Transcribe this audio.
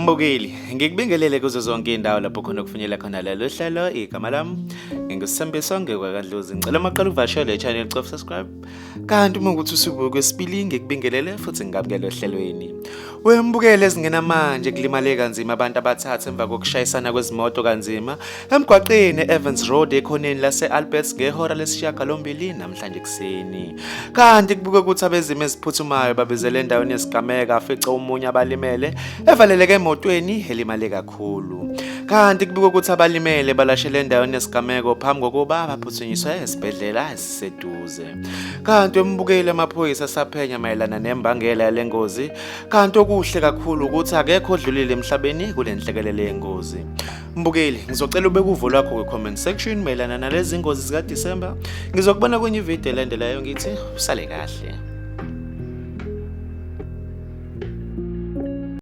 Mbukeli, ngikubingelele kuzo zonke indawo lapho khona kufinyela khona lelo hlelo igama lami. Ngingusithembiso ngekwakadlozi. Ngicela maqala uvashele channel cof subscribe. Kanti uma ukuthi usubuke kwesibili ngikubingelele futhi ngikabukele ohlelweni. Wembukele ezingena manje kulimale kanzima abantu abathathu emva kokushayisana kwezimoto kanzima emgwaqeni Evans Road ekhoneni lase Alberts ngehora lesishiyagalombili namhlanje kuseni. Kanti kubuke ukuthi abezimo eziphuthumayo babezele endaweni yesigameka afica umunye abalimele evaleleke emotweni elimale kakhulu. Kanti kubuke ukuthi abalimele balashele endaweni yesigameko phambi kokuba baphuthunyiswe esibhedlela esiseduze. Kanti embukele amaphoyisa asaphenya mayelana nembangela yalengozi. Kanti okuhle kakhulu ukuthi akekho odlulile emhlabeni kule nhlekelele yengozi. Mbukeli, ngizocela ubeke uvo lwakho kwi-comment section mayelana nalezi ngozi zika December. Ngizokubona kwenye ivideo elandelayo ngithi usale kahle.